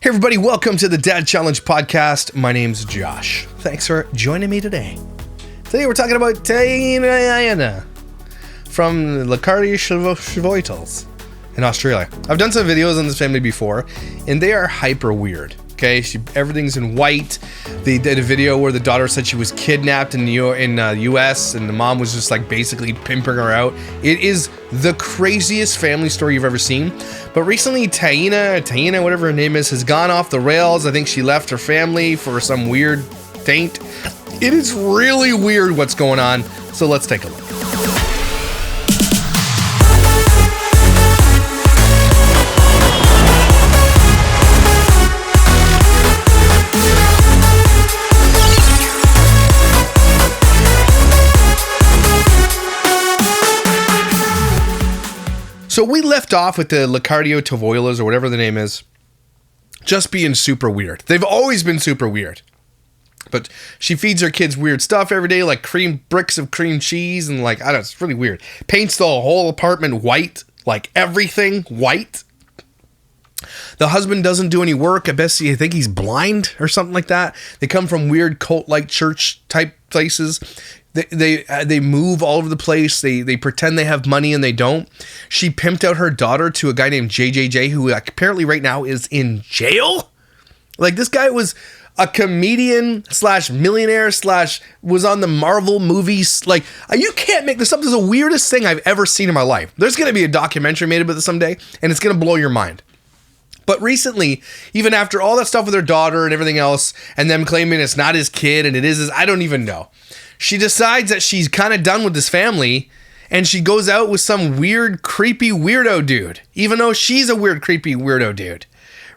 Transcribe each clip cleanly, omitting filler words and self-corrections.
Hey everybody, welcome to the Dad Challenge podcast. My name's Josh. Thanks for joining me today. Today we're talking about Taina from Licciardo Toivola in Australia. I've done some videos on this family before, and they are hyper weird. Okay, everything's in white. They did a video where the daughter said she was kidnapped in the U.S. and the mom was just like basically pimping her out. It is the craziest family story you've ever seen. But recently, Taina, whatever her name is, has gone off the rails. I think she left her family for some weird taint. It is really weird what's going on. So let's take a look. So we left off with the Licciardo Toivolas or whatever the name is, just being super weird. They've always been super weird. But she feeds her kids weird stuff every day, like bricks of cream cheese and like, I don't know, it's really weird. Paints the whole apartment white, like everything white. The husband doesn't do any work. I think he's blind or something like that. They come from weird cult-like church type places. They move all over the place. They pretend they have money and they don't. She pimped out her daughter to a guy named JJJ, who apparently right now is in jail. Like, this guy was a comedian / millionaire / was on the Marvel movies. Like, you can't make this up. This is the weirdest thing I've ever seen in my life. There's going to be a documentary made about this someday, and it's going to blow your mind. But recently, even after all that stuff with her daughter and everything else, and them claiming it's not his kid and it is his, I don't even know. She decides that she's kind of done with this family, and she goes out with some weird, creepy weirdo dude, even though she's a weird, creepy weirdo dude,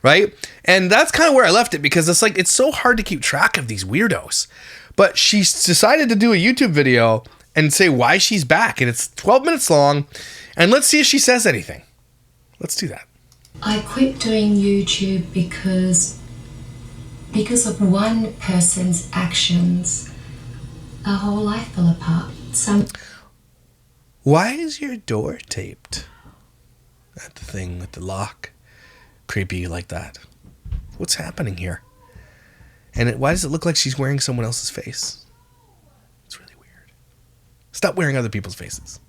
right? And that's kind of where I left it, because it's like, it's so hard to keep track of these weirdos. But she decided to do a YouTube video and say why she's back, and it's 12 minutes long, and let's see if she says anything. Let's do that. I quit doing YouTube because of one person's actions. Our whole life fell apart. Why is your door taped? At the thing with the lock. Creepy like that. What's happening here? And why does it look like she's wearing someone else's face? It's really weird. Stop wearing other people's faces.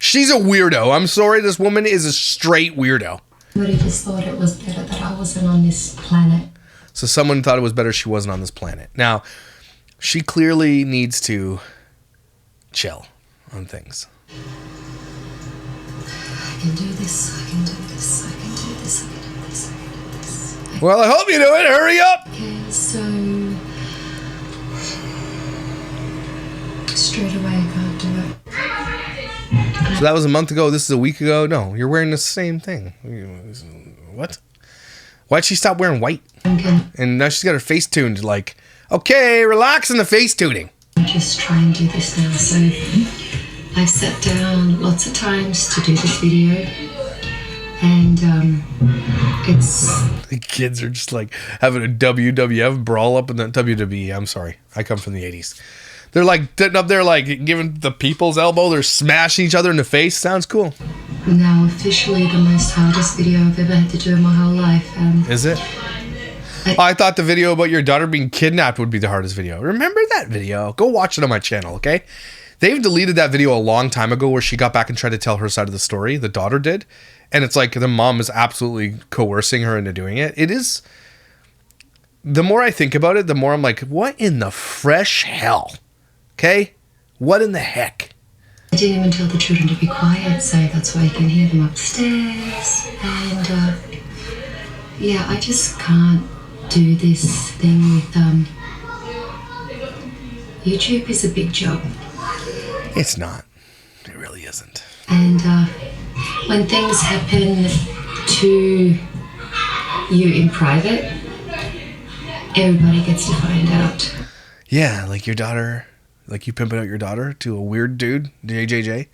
She's a weirdo. I'm sorry, this woman is a straight weirdo. Somebody just thought it was better that I wasn't on this planet. So someone thought it was better she wasn't on this planet. Now, she clearly needs to chill on things. I can do this, I can do this, I can do this, I can do this, I can do this. Well, I hope you do it. Hurry up! Okay, so straight away I can't do it. So that was a month ago. This is a week ago. No, you're wearing the same thing. What? Why'd she stop wearing white? Okay. And now she's got her face tuned like, okay, relax in the face tuning. I'm just trying to do this now. So I've sat down lots of times to do this video. And it's... The kids are just like having a WWF brawl up in the WWE. I'm sorry. I come from the 80s. They're like sitting up there like giving the people's elbow. They're smashing each other in the face. Sounds cool. Now officially the most hardest video I've ever had to do in my whole life. Is it? I thought the video about your daughter being kidnapped would be the hardest video. Remember that video? Go watch it on my channel, okay? They've deleted that video a long time ago where she got back and tried to tell her side of the story. The daughter did. And it's like the mom is absolutely coercing her into doing it. It is... The more I think about it, the more I'm like, what in the fresh hell? Okay? What in the heck? I didn't even tell the children to be quiet, so that's why you can hear them upstairs. And, yeah, I just can't do this thing with, YouTube is a big job. It's not. It really isn't. And, when things happen to you in private, everybody gets to find out. Yeah, like your daughter... Like you pimping out your daughter to a weird dude, JJJ.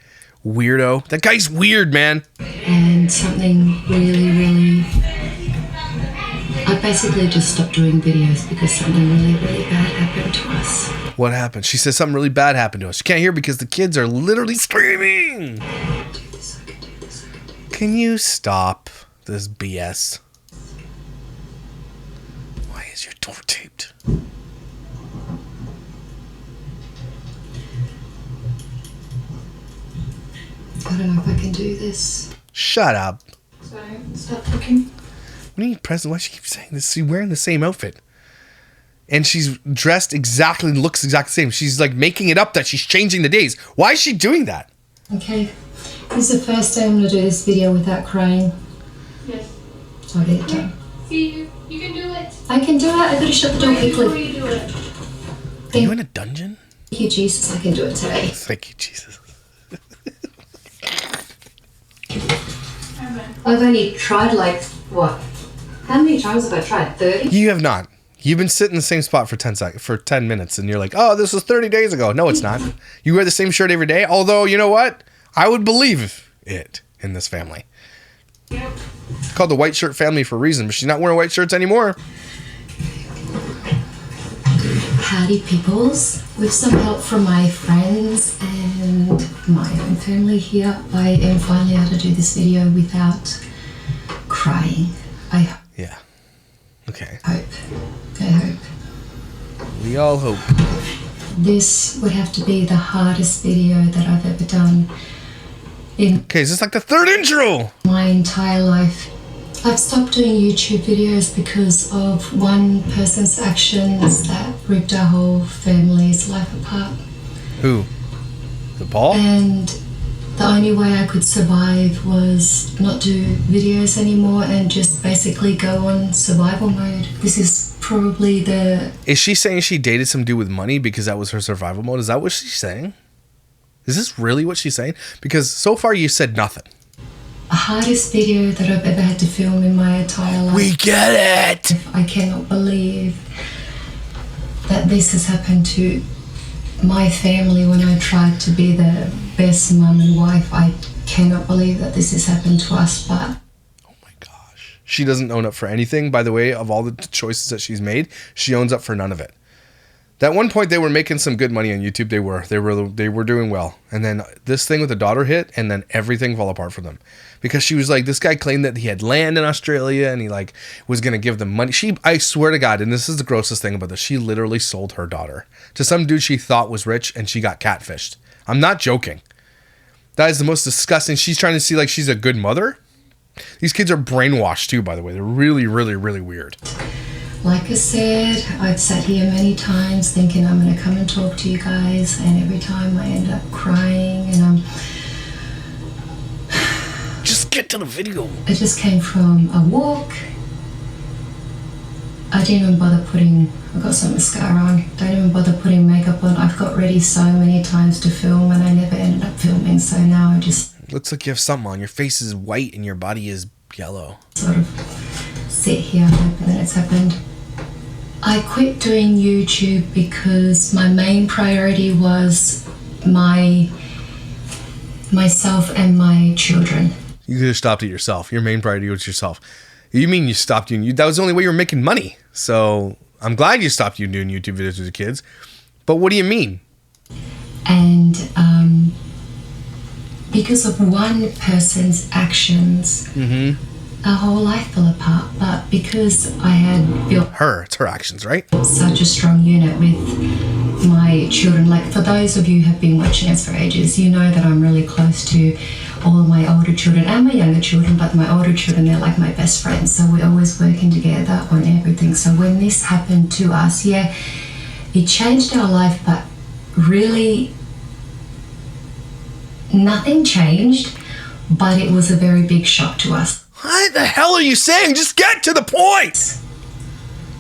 Weirdo. That guy's weird, man. And something really... I basically just stopped doing videos because something really bad happened to us. What happened? She says something really bad happened to us. You can't hear because the kids are literally screaming. Can you stop this BS? Why is your door taped? I don't know if I can do this. Shut up. Sorry, stop looking. What do you mean present? Why does she keep saying this? She's wearing the same outfit. And she's dressed exactly, looks exactly the same. She's like making it up that she's changing the days. Why is she doing that? Okay, this is the first day I'm going to do this video without crying. Yes. So I get it done. See, you can do it. I can do it. I gotta shut the door Before quickly. you do it. Are you in a dungeon? Thank you, Jesus. I can do it today. Thank you, Jesus. Amen. I've only tried like, what? How many times have I tried? 30? You have not. You've been sitting in the same spot for 10 minutes, and you're like, oh, this was 30 days ago. No, it's not. You wear the same shirt every day. Although, you know what? I would believe it in this family. Yep. It's called the white shirt family for a reason, but she's not wearing white shirts anymore. Howdy, peoples. With some help from my friends and my own family here, I am finally able to do this video without crying. I Yeah. Okay. hope. I hope. We all hope. This would have to be the hardest video that I've ever done in Okay, is this like the third intro? my entire life. I've stopped doing YouTube videos because of one person's actions that ripped our whole family's life apart. Who? The Paul? And the only way I could survive was not do videos anymore and just basically go on survival mode. This is probably the... Is she saying she dated some dude with money because that was her survival mode? Is that what she's saying? Is this really what she's saying? Because so far you said nothing. hardest video that I've ever had to film in my entire life. We get it! I cannot believe that this has happened to my family when I tried to be the best mum and wife. I cannot believe that this has happened to us, but... Oh my gosh. She doesn't own up for anything, by the way, of all the choices that she's made. She owns up for none of it. At one point, they were making some good money on YouTube. They were doing well. And then this thing with the daughter hit, and then everything fell apart for them. Because she was like, this guy claimed that he had land in Australia, and he like was going to give them money. I swear to God, and this is the grossest thing about this, she literally sold her daughter to some dude she thought was rich, and she got catfished. I'm not joking. That is the most disgusting. She's trying to see like she's a good mother. These kids are brainwashed too, by the way. They're really, really, really weird. Like I said, I've sat here many times thinking I'm going to come and talk to you guys, and every time I end up crying, and I'm... Just get to the video. I just came from a walk. I didn't even bother putting... I've got some mascara on. Don't even bother putting makeup on. I've got ready so many times to film, and I never ended up filming, so now I just... Looks like you have something on. Your face is white and your body is yellow. Sort of sit here hoping that it's happened. I quit doing YouTube because my main priority was myself and my children. You could have stopped it yourself. Your main priority was yourself. You mean you stopped doing... That was the only way you were making money. So I'm glad you stopped doing YouTube videos with your kids. But what do you mean? And because of one person's actions, our whole life fell apart. But because I had built It's her actions, right? such a strong unit with my children, like for those of you who have been watching us for ages, you know that I'm really close to all of my older children and my younger children, but my older children, they're like my best friends, so we're always working together on everything. So when this happened to us, yeah, it changed our life, but really nothing changed, but it was a very big shock to us. What the hell are you saying? Just get to the point!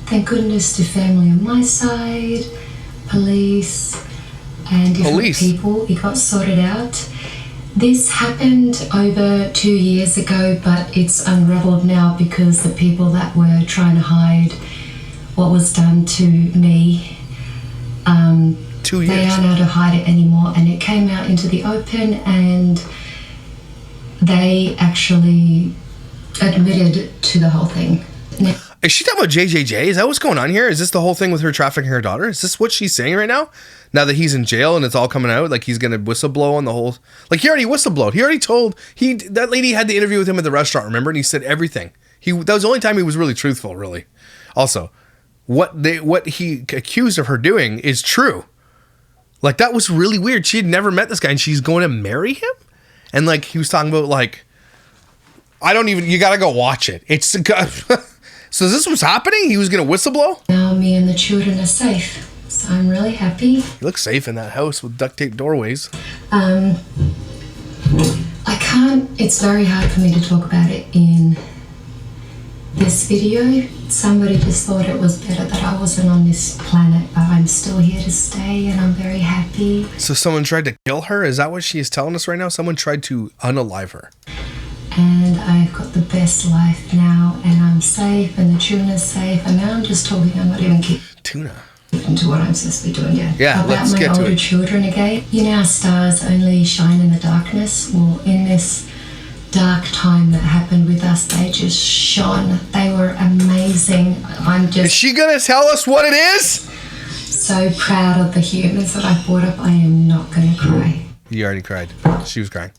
Thank goodness to family on my side, police, and different people. It got sorted out. This happened over 2 years ago, but it's unraveled now because the people that were trying to hide what was done to me, 2 years. they aren't able to hide it anymore, and it came out into the open, and they actually admitted to the whole thing. Now, Is she talking about JJJ? Is that what's going on here? Is this the whole thing with her trafficking her daughter? Is this what she's saying right now? Now that he's in jail and it's all coming out, like he's going to whistleblow on the whole... Like he already whistleblowed. He already told... That lady had the interview with him at the restaurant, remember? And he said everything. That was the only time he was really truthful, really. Also, what he accused of her doing is true. Like, that was really weird. She had never met this guy, and she's going to marry him? And, like, he was talking about, like, you gotta go watch it. It's, so this was happening? He was going to whistleblow? Now me and the children are safe. So I'm really happy. You look safe in that house with duct tape doorways. It's very hard for me to talk about it in this video. Somebody just thought it was better that I wasn't on this planet, but I'm still here to stay and I'm very happy. So someone tried to kill her? Is that what she is telling us right now? Someone tried to unalive her. And I've got the best life now, and I'm safe, and the children are safe, and now I'm just talking, I'm not even keeping Tuna. to what I'm supposed to be doing yet. Yeah, let's get to it. About my older children again. You know how stars only shine in the darkness? Well, in this dark time that happened with us, they just shone. They were amazing. I'm Is just she gonna tell us what it is? so proud of the humans that I brought up. I am not going to cry. You already cried. She was crying.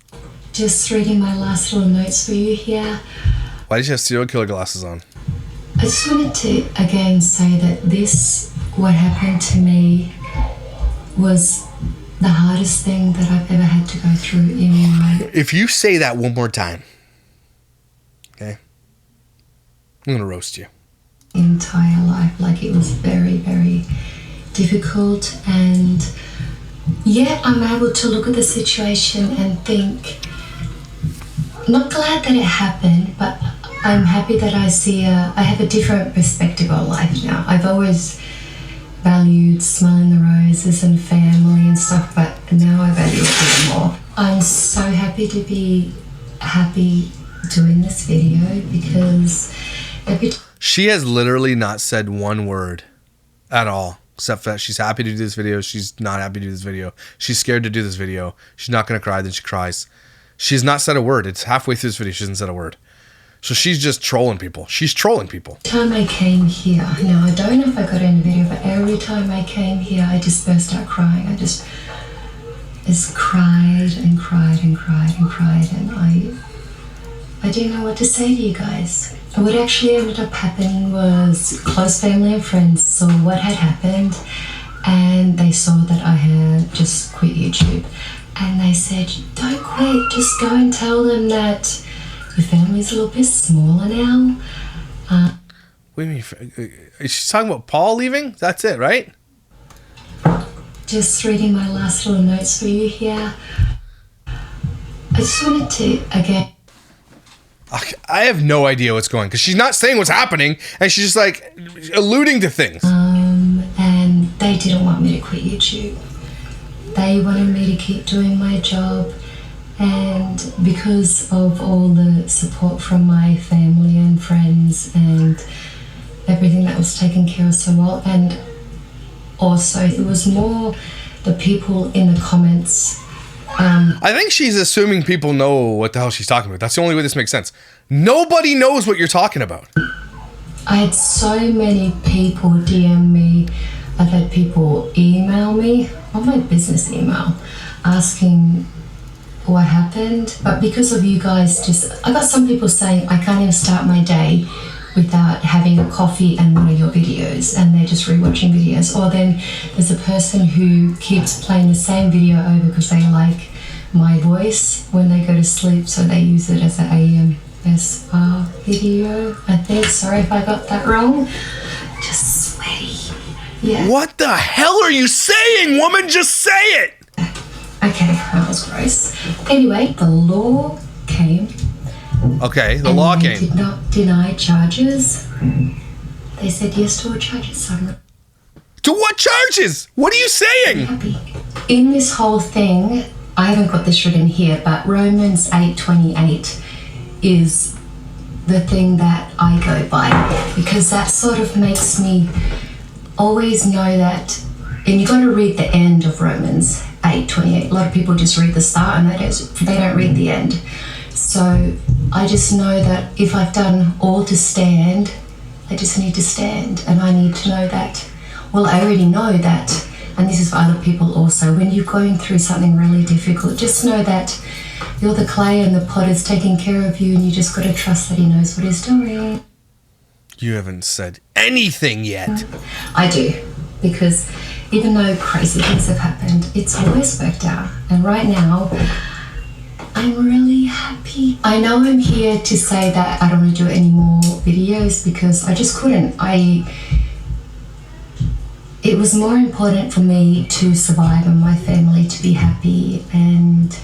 Just reading my last little notes for you here. Why did you have serial killer glasses on? I just wanted to again say that what happened to me was the hardest thing that I've ever had to go through in my If you say that one more time, okay, I'm gonna roast you. entire life. Like, it was very, very difficult, and yet I'm able to look at the situation and think, not glad that it happened, but I'm happy that I have a different perspective on life now. I've always valued smelling the roses and family and stuff, but now I value it even more. I'm so happy to be happy doing this video, because every time She has literally not said one word at all, except that she's happy to do this video. She's not happy to do this video. She's scared to do this video. She's not gonna cry, then she cries. She's not said a word. It's halfway through this video. She hasn't said a word. So she's just trolling people. She's trolling people. time I came here, now I don't know if I got it in the video, but every time I came here, I just burst out crying. I just cried and cried and cried and cried, and I didn't know what to say to you guys. What actually ended up happening was close family and friends saw what had happened, and they saw that I had just quit YouTube. And they said, don't quit, just go and tell them that your family's a little bit smaller now. What do you mean? Is she talking about Paul leaving? That's it, right? Just reading my last little notes for you here. I just wanted to, again, I have no idea what's going, because she's not saying what's happening, and she's just like alluding to things. and they didn't want me to quit YouTube. They wanted me to keep doing my job, and because of all the support from my family and friends and everything that was taken care of so well, and also it was more the people in the comments. I think she's assuming people know what the hell she's talking about. That's the only way this makes sense. Nobody knows what you're talking about. I had so many people DM me. I've had people email me on my business email asking what happened. But because of you guys, I got some people saying I can't even start my day without having a coffee and one of your videos, and they're just rewatching videos. Or then there's a person who keeps playing the same video over because they like my voice when they go to sleep, so they use it as an AMSR video, I think. Sorry if I got that wrong. Just sweaty. Yeah. What the hell are you saying, woman? Just say it! Okay, that was gross. Anyway, the law came. Okay, the law They came. did not deny charges. They said yes to all charges, so I'm To what charges? What are you saying? happy. In this whole thing, I haven't got this written here, but Romans 8:28 is the thing that I go by, because that sort of makes me always know that, and you got to read the end of Romans 8:28. A lot of people just read the start and they don't read the end. So I just know that if I've done all to stand, I just need to stand, and I need to know that. Well, I already know that, and this is for other people also. When you're going through something really difficult, just know that you're the clay and the pot is taking care of you, and you just got to trust that he knows what he's doing. You haven't said anything yet. I do, because even though crazy things have happened, it's always worked out. And right now, I'm really happy. I know I'm here to say that I don't want to do any more videos because I just couldn't. It was more important for me to survive and my family to be happy. And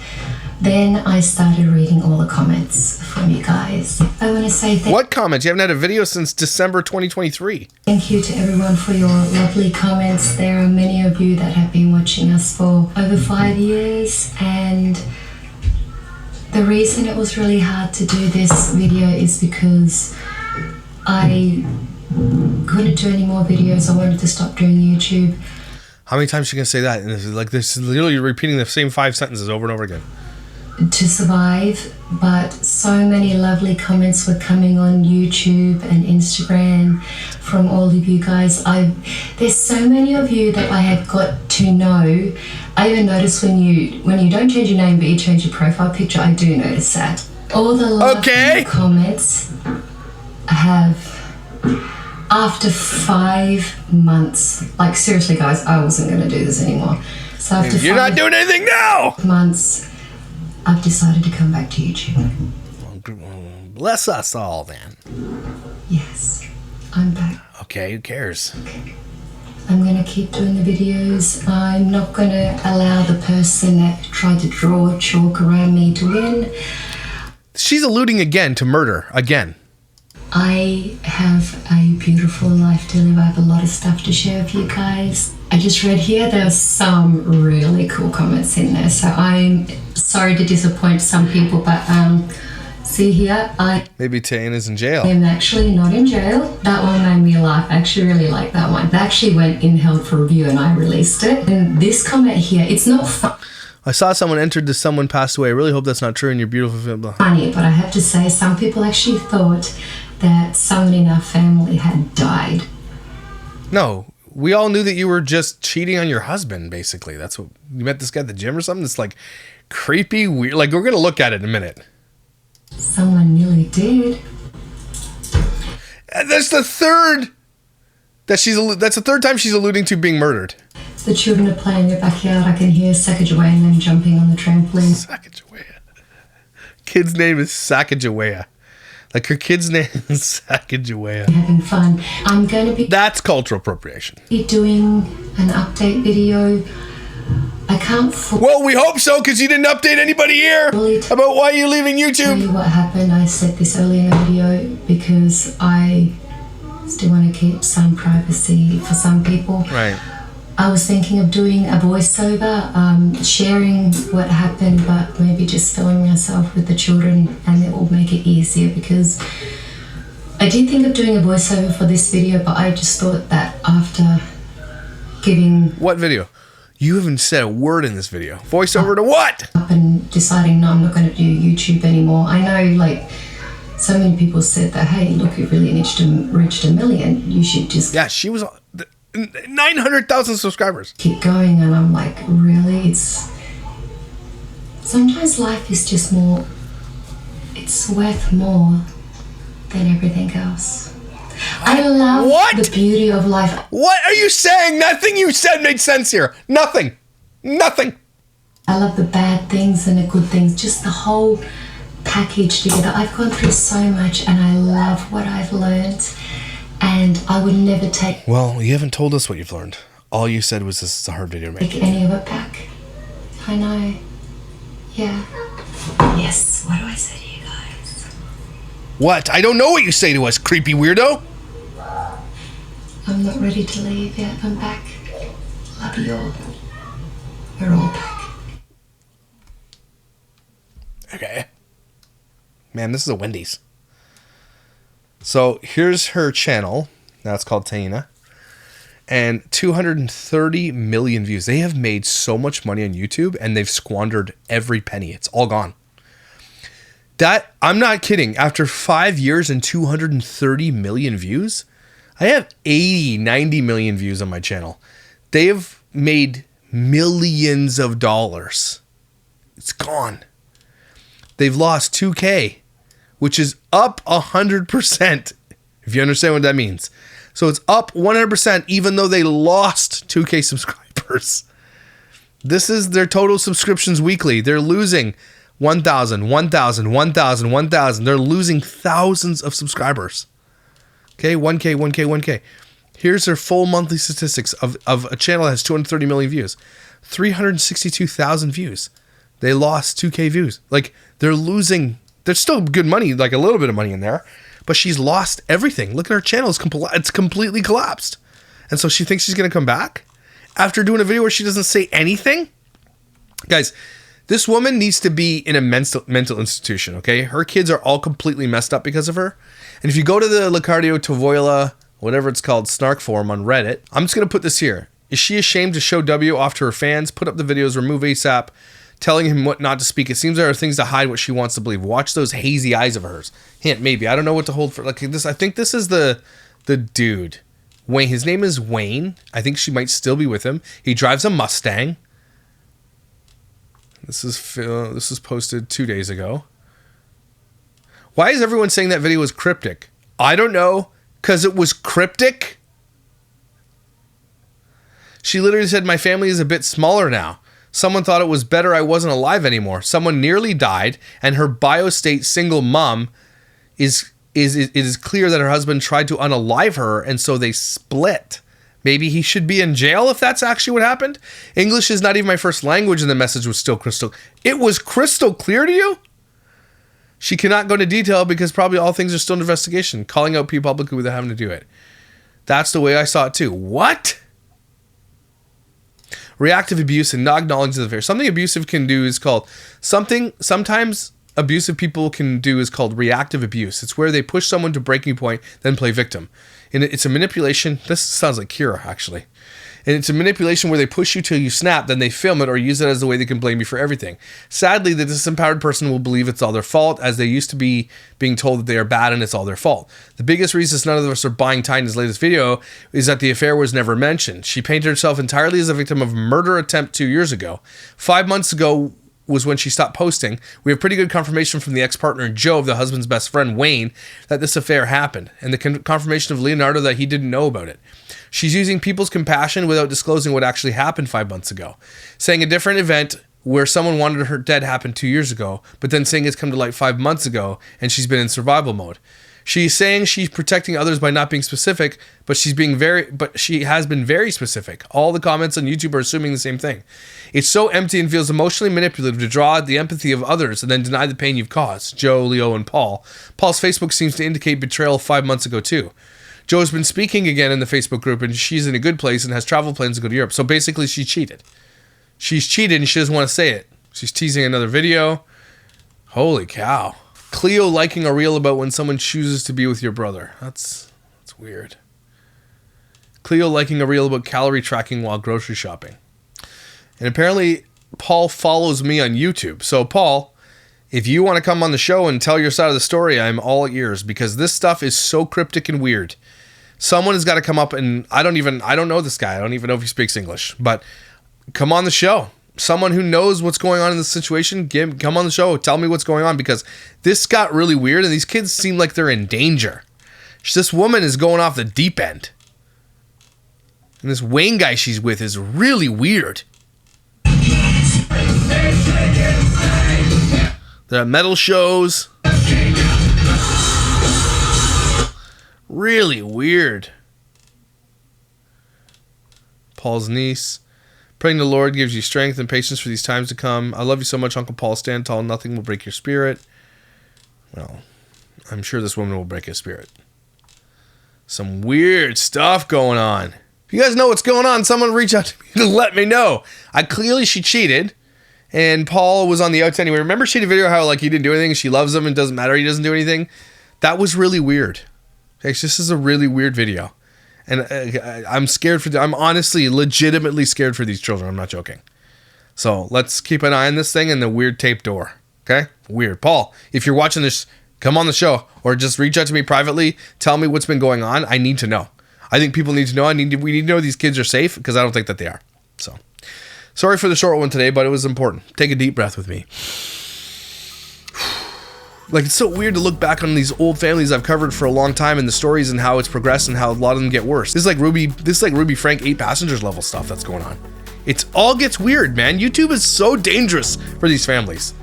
then I started reading all the comments from you guys. I want to say What comments? You haven't had a video since December 2023. thank you to everyone for your lovely comments. There are many of you that have been watching us for over 5 years, and the reason it was really hard to do this video is because I couldn't do any more videos. I wanted to stop doing YouTube. How many times are you going to say that? And this is like this is literally repeating the same 5 sentences over and over again. To survive, but so many lovely comments were coming on YouTube and Instagram from all of you guys. There's so many of you that I have got to know. I even notice when you don't change your name but you change your profile picture, I do notice that. All the lovely comments have, after 5 months, like seriously guys, I wasn't going to do this anymore. So after You're not doing anything now! months, I've decided to come back to YouTube. Bless us all then. Yes, I'm back. Okay, who cares? I'm going to keep doing the videos. I'm not going to allow the person that tried to draw chalk around me to win. She's alluding again to murder. Again. I have a beautiful life to live. I have a lot of stuff to share with you guys. I just read here, there are some really cool comments in there. So I'm sorry to disappoint some people, but see here, Maybe Taina's in jail. I'm actually not in jail. That one made me laugh. I actually really like that one. That actually went in held for review and I released it. And this comment here, it's not I saw someone entered this someone passed away. I really hope that's not true in your beautiful film. funny, but I have to say some people actually thought that someone in our family had died. No, we all knew that you were just cheating on your husband, basically. That's what you met this guy at the gym or something. It's like creepy, weird. Like, we're gonna look at it in a minute. Someone nearly did. And that's the third that's the third time she's alluding to being murdered. The children are playing in the backyard. I can hear Sacagawea and them jumping on the trampoline. Sacagawea. Kid's name is Sacagawea. Like her kid's name is Sacagawea. Having fun. I'm going to be That's cultural appropriation. doing an update video. I can't Well, we hope so, because you didn't update anybody here about why you're leaving tell YouTube. you what happened. I said this earlier in the video because I still want to keep some privacy for some people. Right. I was thinking of doing a voiceover, sharing what happened, but maybe just filming myself with the children, and it will make it easier because I did think of doing a voiceover for this video, but I just thought that after giving What video? You haven't said a word in this video. Voiceover to what? up and deciding, no, I'm not going to do YouTube anymore. I know, like, so many people said that, hey, look, you've really reached a million. You should just Yeah, she was 900,000 subscribers. keep going. And I'm like, really? Sometimes life is just more, it's worth more than everything else. I love What? the beauty of life. What are you saying? Nothing you said made sense here. Nothing. Nothing. I love the bad things and the good things, just the whole package together. I've gone through so much and I love what I've learned, and I would never take Well, you haven't told us what you've learned. All you said was this is a hard video to make. any of it back. I know. Yeah. Yes. What do I say to you guys? What? I don't know what you say to us, creepy weirdo. I'm not ready to leave yet. I'm back. Love you all. We're all back. Okay. Man, this is a Wendy's. So here's her channel. Now it's called Taina. And 230 million views. They have made so much money on YouTube and they've squandered every penny. It's all gone. That, I'm not kidding. After 5 years and 230 million views, I have 80, 90 million views on my channel. They have made millions of dollars. It's gone. They've lost 2K, which is up 100% if you understand what that means. So it's up 100% even though they lost 2K subscribers. This is their total subscriptions weekly. They're losing 1,000. They're losing thousands of subscribers. Okay, 1K. Here's their full monthly statistics of a channel that has 230 million views. 362,000 views. They lost 2K views. Like, they're losing. There's still good money, like a little bit of money in there. But she's lost everything. Look at her channel. It's completely collapsed. And so she thinks she's going to come back after doing a video where she doesn't say anything? Guys, this woman needs to be in a mental institution, okay? Her kids are all completely messed up because of her. And if you go to the Licciardo Toivola, whatever it's called, snark forum on Reddit, I'm just going to put this here. Is she ashamed to show W off to her fans? Put up the videos, remove ASAP, telling him what not to speak. It seems there are things to hide what she wants to believe. Watch those hazy eyes of hers. Hint, maybe. I don't know what to hold for. Like this, I think this is the dude. Wayne. His name is Wayne. I think she might still be with him. He drives a Mustang. This is posted 2 days ago. Why is everyone saying that video was cryptic? I don't know. Because it was cryptic? She literally said, my family is a bit smaller now. Someone thought it was better I wasn't alive anymore. Someone nearly died, and her biostate single mom it is clear that her husband tried to unalive her, and so they split. Maybe he should be in jail if that's actually what happened. English is not even my first language, and the message was still crystal. It was crystal clear to you? She cannot go into detail because probably all things are still in investigation. Calling out people publicly without having to do it. That's the way I saw it too. What? Reactive abuse and not acknowledging the affair. Something abusive can do is called sometimes abusive people can do is called reactive abuse. It's where they push someone to breaking point, then play victim. And it's a manipulation. This sounds like Kira, actually. And it's a manipulation where they push you till you snap, then they film it or use it as the way they can blame you for everything. Sadly, the disempowered person will believe it's all their fault, as they used to be being told that they are bad and it's all their fault. The biggest reason none of us are buying Taina's latest video is that the affair was never mentioned. She painted herself entirely as a victim of a murder attempt 2 years ago. 5 months ago was when she stopped posting. We have pretty good confirmation from the ex-partner Joe, of the husband's best friend Wayne, that this affair happened, and the confirmation of Leonardo that he didn't know about it. She's using people's compassion without disclosing what actually happened 5 months ago, saying a different event where someone wanted her dead happened 2 years ago, but then saying it's come to light 5 months ago and she's been in survival mode. She's saying she's protecting others by not being specific, but she has been very specific. All the comments on YouTube are assuming the same thing. It's so empty and feels emotionally manipulative to draw out the empathy of others and then deny the pain you've caused. Joe, Leo, and Paul. Paul's Facebook seems to indicate betrayal 5 months ago too. Joe has been speaking again in the Facebook group, and she's in a good place and has travel plans to go to Europe. So basically, she cheated. She's cheated and she doesn't want to say it. She's teasing another video. Holy cow. Cleo liking a reel about when someone chooses to be with your brother. That's weird. Cleo liking a reel about calorie tracking while grocery shopping. And apparently, Paul follows me on YouTube. So, Paul, if you want to come on the show and tell your side of the story, I'm all ears, because this stuff is so cryptic and weird. Someone has got to come up, and I don't know this guy. I don't even know if he speaks English, but come on the show. Someone who knows what's going on in this situation, come on the show. Tell me what's going on, because this got really weird and these kids seem like they're in danger. This woman is going off the deep end. And this Wayne guy she's with is really weird. They're at metal shows. Really weird. Paul's niece. Praying the Lord gives you strength and patience for these times to come. I love you so much, Uncle Paul. Stand tall. Nothing will break your spirit. Well, I'm sure this woman will break his spirit. Some weird stuff going on. If you guys know what's going on, someone reach out to me to let me know. She cheated, and Paul was on the outs anyway. Remember she did a video how he didn't do anything, she loves him, and it doesn't matter, he doesn't do anything? That was really weird. This is a really weird video. And I'm scared I'm honestly, legitimately scared for these children. I'm not joking. So let's keep an eye on this thing and the weird tape door. Okay? Weird. Paul, if you're watching this, come on the show or just reach out to me privately. Tell me what's been going on. I need to know. I think people need to know. We need to know these kids are safe, because I don't think that they are. So sorry for the short one today, but it was important. Take a deep breath with me. Like, it's so weird to look back on these old families I've covered for a long time and the stories and how it's progressed and how a lot of them get worse. This is like Ruby Frank 8 Passengers level stuff that's going on. It's all gets weird, man. YouTube is so dangerous for these families.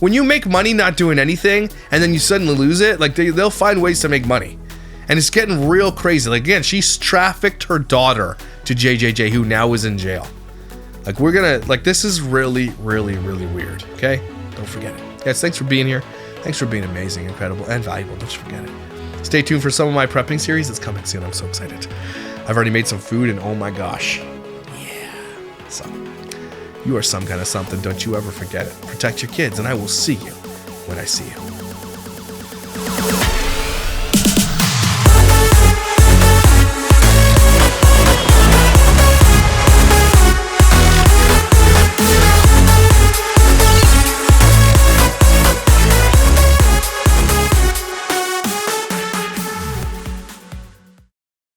When you make money not doing anything and then you suddenly lose it, like they'll find ways to make money. And it's getting real crazy. Like, again, she trafficked her daughter to JJJ, who now is in jail. Like, we're gonna, like, this is really, really, really weird, okay? Don't forget it. Guys, thanks for being here. Thanks for being amazing, incredible, and valuable. Don't forget it. Stay tuned for some of my prepping series. It's coming soon. I'm so excited. I've already made some food, and oh my gosh. Yeah. So, you are some kind of something. Don't you ever forget it. Protect your kids, and I will see you when I see you.